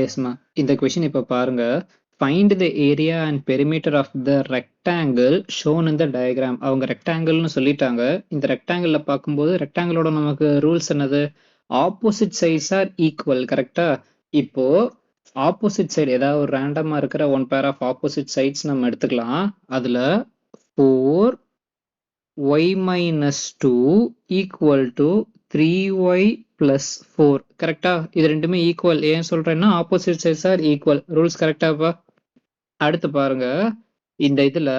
எஸ்மா. இந்த கொஸ்டின் இப்ப பாருங்க. Find the area and perimeter of the rectangle shown in the diagram. அவங்க ரெக்டாங்கிள்னு சொல்லிட்டாங்க. இந்த ரெக்டாங்கிள்ல பார்க்கும்போது ரெக்டாங்கிளோட நமக்கு ரூல்ஸ் என்னது? Opposite sides are equal. கரெக்டா? இப்போ ஆப்போசிட் சைடு ஏதாவது ஒரு ரேண்டமா இருக்கிற one pair of opposite sides நம்ம எடுத்துக்கலாம். அதுல 4y minus 2 equal to 3y plus 4. கரெக்டா? இது ரெண்டுமே ஈக்குவல். ஏன் சொல்றேன்னா opposite sides are equal. Rules கரெக்டாப்பா? அடுத்து பாருங்க. இந்த இதுல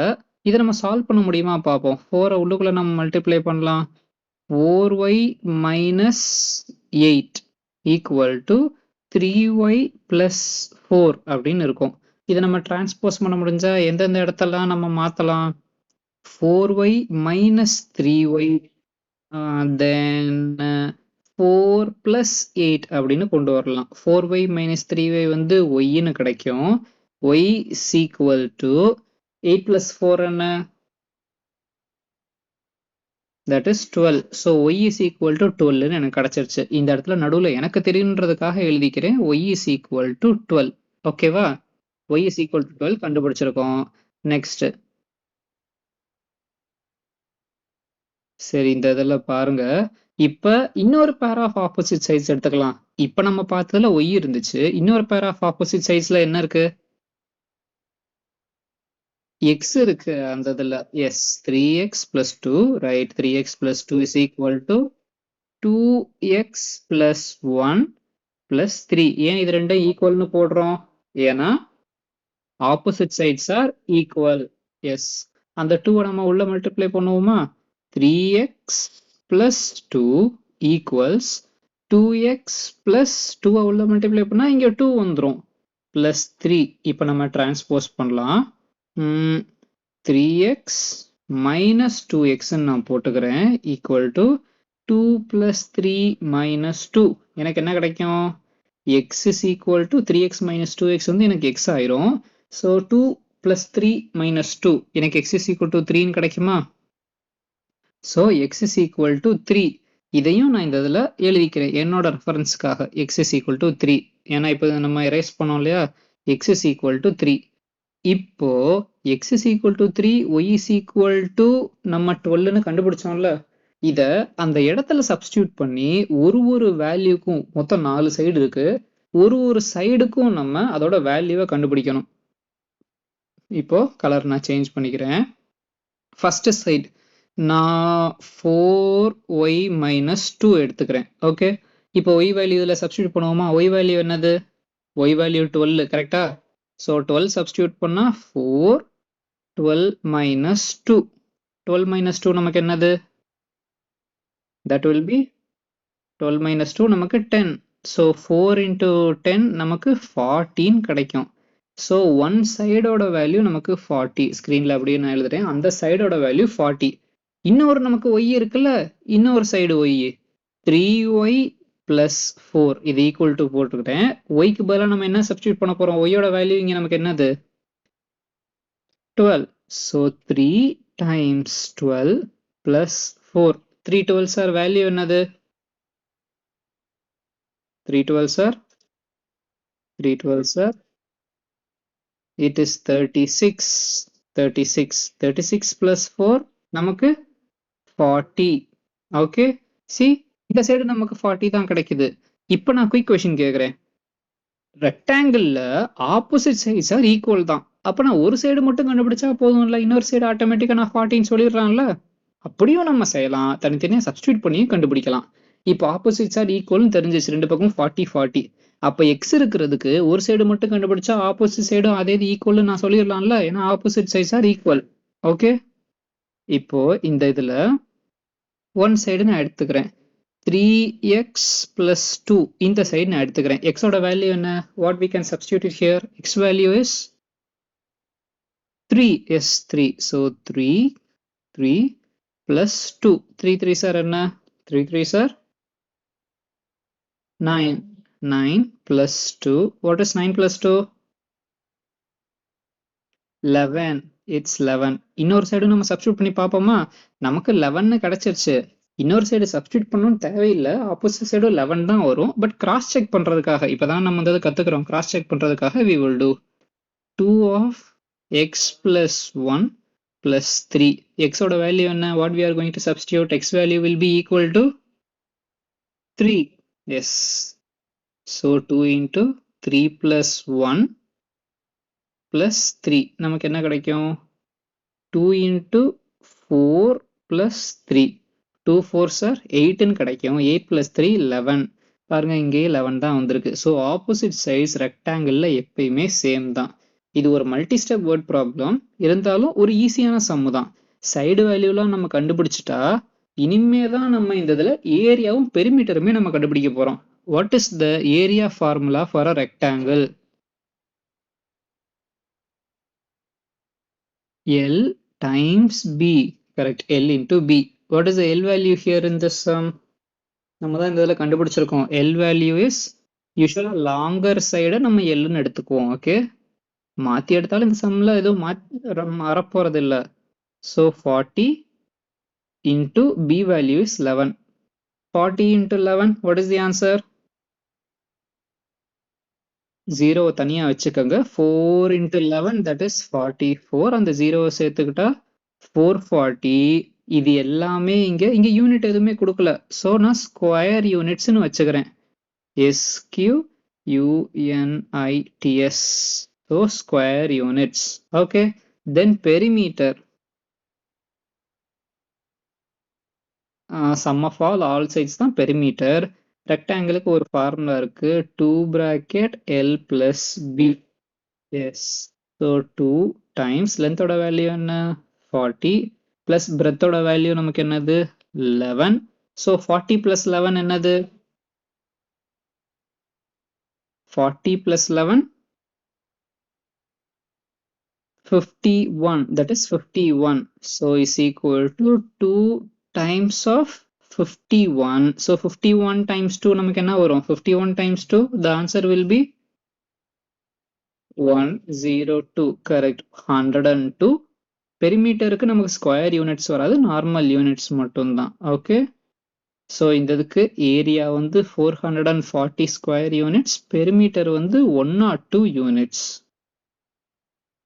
இதை நம்ம சால்வ் பண்ண முடியுமா பார்ப்போம். 4 உள்ளுக்குள்ள நம்ம மல்டிப்ளை பண்ணலாம். 4y minus 8 equal to 3y plus 4 அப்படின்னு இருக்கும். இதை நம்ம டிரான்ஸ்போஸ் பண்ண முடிஞ்சா எந்தெந்த இடத்தெல்லாம் நம்ம மாத்தலாம்? 4y minus 3y then 4 plus 8 அப்படின்னு கொண்டு வரலாம். 4y minus 3y வந்து yன்னு கிடைக்கும். y is equal to 8 plus 4 என்ன? that is 12. so y is equal to 12 எனக்கு கிடைச்சிருச்சு. இந்த இடத்துல நடுவுல எனக்கு தெரியுன்றதுக்காக எழுதிக்கிறேன். y is equal to 12. ஓகேவா? y is equal to 12 கண்டுபிடிச்சிருக்கோம். நெக்ஸ்ட் சரி, இந்த இதுல பாருங்க. இப்ப இன்னொரு பேர் ஆஃப் ஆப்போசிட் சைட்ஸ் எடுத்துக்கலாம். இப்ப நம்ம பார்த்ததுல y இருந்துச்சு. இன்னொரு பேர் ஆஃப் ஆப்போசிட் சைட்ஸ்ல என்ன இருக்கு? x இருக்கு அந்த இதுல. Yes, 3x plus 2, right. 3x plus 2 is equal to 2x plus 1 plus 3. ஏன் இது ரெண்டும் ஈக்குவல்னு போடுறோம்? ஏன்னா opposite sides are equal. Yes, அந்த 2 நம்ம உள்ள மல்டிப்ளை பண்ணுவோமா? 3x plus 2 equals 2x plus 2 உள்ள மல்டிப்ளை பண்ணா இங்க 2 வந்துரும். plus 3. இப்ப நம்ம டிரான்ஸ்போஸ் பண்ணலாம். 3x minus 2x நான் போட்டுக்கிறேன். equal to 2 plus 3 minus 2. எனக்கு என்ன கிடைக்கும்? x is equal to 3x minus 2x வந்து எனக்கு x ஆயிரும். so 2 plus 3 minus 2 எனக்கு x is equal to 3 கிடைக்குமா? so x is equal to 3. இதையும் நான் இந்த இதில் எழுதிக்கிறேன் என்னோட ரெஃபரன்ஸ்க்காக. x is equal to 3. ஏன்னா இப்போ நம்ம எரேஸ் பண்ணோம் இல்லையா? x is equal to 3. இப்போ x is equal to 3, y is equal to நம்ம 12ன்னு கண்டுபிடிச்சோம்ல. இதை அந்த இடத்துல சப்ஸ்டியூட் பண்ணி ஒரு வேல்யூக்கும் மொத்தம் 4 சைடு இருக்கு. ஒரு சைடுக்கும் நம்ம அதோட வேல்யூவை கண்டுபிடிக்கணும். இப்போ கலர் நான் சேஞ்ச் பண்ணிக்கிறேன். ஃபர்ஸ்ட் சைடு நான் 4y minus 2 எடுத்துக்கிறேன். ஓகே, இப்போ y வேல்யூ இதில் சப்ஸ்டியூட் பண்ணுவோமா? y வேல்யூ என்னது? y value 12. கரெக்டா? ஸோ 12 சப்ஸ்டியூட் பண்ணா 4, 12 minus 2. 12 minus 2 நமக்கு என்னது? that will be 12 minus 2 நமக்கு 10. ஸோ 4 into 10 நமக்கு 14 கிடைக்கும். ஸோ ஒன் சைடோட வேல்யூ நமக்கு 40. ஸ்க்ரீனில் அப்படியே நான் எழுதுறேன். அந்த சைடோட வேல்யூ 40. இன்னொரு நமக்கு y இருக்குல்ல, இன்னொரு சைடு y 3y plus 4 இது ஈக்குவல் டு போட்டுக்கிட்டேன். yக்கு பதிலாக நம்ம என்ன சப்ஸ்டியூட் பண்ண போறோம்? y ஓட வேல்யூ இங்க நமக்கு என்னது? 12. so 3 times 12 plus 4. 3 12s are value என்னது? 3 12s are 3 12s are it is 36. 36 plus 4 நமக்கு 40. ஓகே, சி இந்த சைடு நமக்கு 40 தான் கிடைக்குது. இப்போ நான் குயிக் கொஸ்டின் கேட்குறேன். ரெக்டாங்கிள்ல ஆப்போசிட் சைட்ஸ் ஆர் ஈக்குவல் தான். அப்போ நான் ஒரு சைடு மட்டும் கண்டுபிடிச்சா போதும்ல, இன்னொரு சைடு ஆட்டோமேட்டிக்காக நான் 40ன்னு சொல்லிடுறான்ல. அப்படியும் நம்ம செய்யலாம், தனித்தனியாக சப்ஸ்டியூட் பண்ணியும் கண்டுபிடிக்கலாம். இப்போ ஆப்போசிட்ஸ் ஆர் ஈக்குவல்னு தெரிஞ்சிச்சு, ரெண்டு பக்கம் 40 40. அப்போ எக்ஸ் இருக்கிறதுக்கு ஒரு சைடு மட்டும் கண்டுபிடிச்சா ஆப்போசிட் சைடும் அதே ஈக்குவல்னு நான் சொல்லிடலாம்ல, ஏன்னா opposite sides are equal. Okay, இப்போ இந்த இதில் ஒன் சைடு நான் எடுத்துக்கிறேன். 3x plus 2 இந்த சைடு நான் எடுத்துக்கிறேன். x ஓட வேல்யூ என்ன? what we can substitute it here? x value is 3. yes, 3. so 3 plus 2. 3 3s are என்ன? 3 3s are 9. 9 plus 2. what is 9 plus 2? 11. it's 11. இன்னொரு சைடு நம்ம சப்ஸ்டியூட் பண்ணி பார்ப்போமா? நமக்கு 11 கிடைச்சிருச்சு. இன்னொரு சைடு சப்ஸ்டியூட் பண்ணணும்னு தேவையில்லை, ஆப்போசிட் சைடும் 11 தான் வரும். பட் கிராஸ் செக் பண்றதுக்காக இப்பதான் நம்ம வந்து கத்துக்கிறோம். கிராஸ் செக் பண்றதுக்காக we will do 2 of x plus 1 plus 3. x ஓட வேல்யூ என்ன? What we are going to substitute? X value will be equal to 3. Yes. So 2 into 3 plus 1 plus 3. நமக்கு என்ன கிடைக்கும்? 2 into 4 plus 3. 2 4s are 8 ன்னு கிடைக்கும். 8 plus 3 11. பாருங்க இங்கே 11 தான் வந்திருக்கு. ஸோ ஆப்போசிட் சைட்ஸ் ரெக்டாங்கிளில் எப்பயுமே சேம் தான். இது ஒரு மல்டி ஸ்டெப் வேர்ட் ப்ராப்ளம் இருந்தாலும் ஒரு ஈஸியான சம்மு தான். சைடு வேல்யூலாம் நம்ம கண்டுபிடிச்சிட்டா இனிமே தான் நம்ம இந்த இதில் ஏரியாவும் பெரிமீட்டருமே நம்ம கண்டுபிடிக்க போகிறோம். What is the area formula for a rectangle? L times B. Correct. L into B. What is the L value here in this sum? நம்ம தான் இந்த இதில் கண்டுபிடிச்சிருக்கோம். L value is usually longer side நம்ம Lன்னு எடுத்துக்குவோம். ஓகே, மாற்றி எடுத்தாலும் இந்த சம்மில் எதுவும் மறப்போறது இல்லை. So 40 into B value is 11. 40 into 11, what is the answer? 0 தனியாக வச்சுக்கோங்க. 4 into 11, that is 44. அந்த 0 சேர்த்துக்கிட்டா 440. இது எல்லாமே இங்க யூனிட் எதுவுமே கொடுக்கல. ஸோ நான் ஸ்கொயர் யூனிட்ஸ்னு வச்சுக்கிறேன். SQUNITS. So square units. Okay, then perimeter. Sum of all sides தான் பெரிமீட்டர். ரெக்டாங்கிளுக்கு ஒரு ஃபார்முலா இருக்கு, 2 bracket L plus B. Yes, so 2 times லென்த்தோட வேல்யூ என்ன? 40 plus breadthோட வேல்யூ நமக்கு என்னது? 11. ஸோ 40 plus 11 என்னது? 40 plus 11 51. That is 51. So is equal to 2 times of 51. So 51 times 2 நமக்கு என்ன வரும்? 51 times 2, the answer will be 102. Correct. 102. பெரிமீட்டருக்கு நமக்கு ஸ்கொயர் யூனிட்ஸ் வராது, நார்மல் யூனிட்ஸ் மட்டும்தான். ஓகே, ஸோ இந்த இதுக்கு ஏரியா வந்து 440 ஸ்கொயர் யூனிட்ஸ், பெரிமீட்டர் வந்து 102 யூனிட்ஸ்.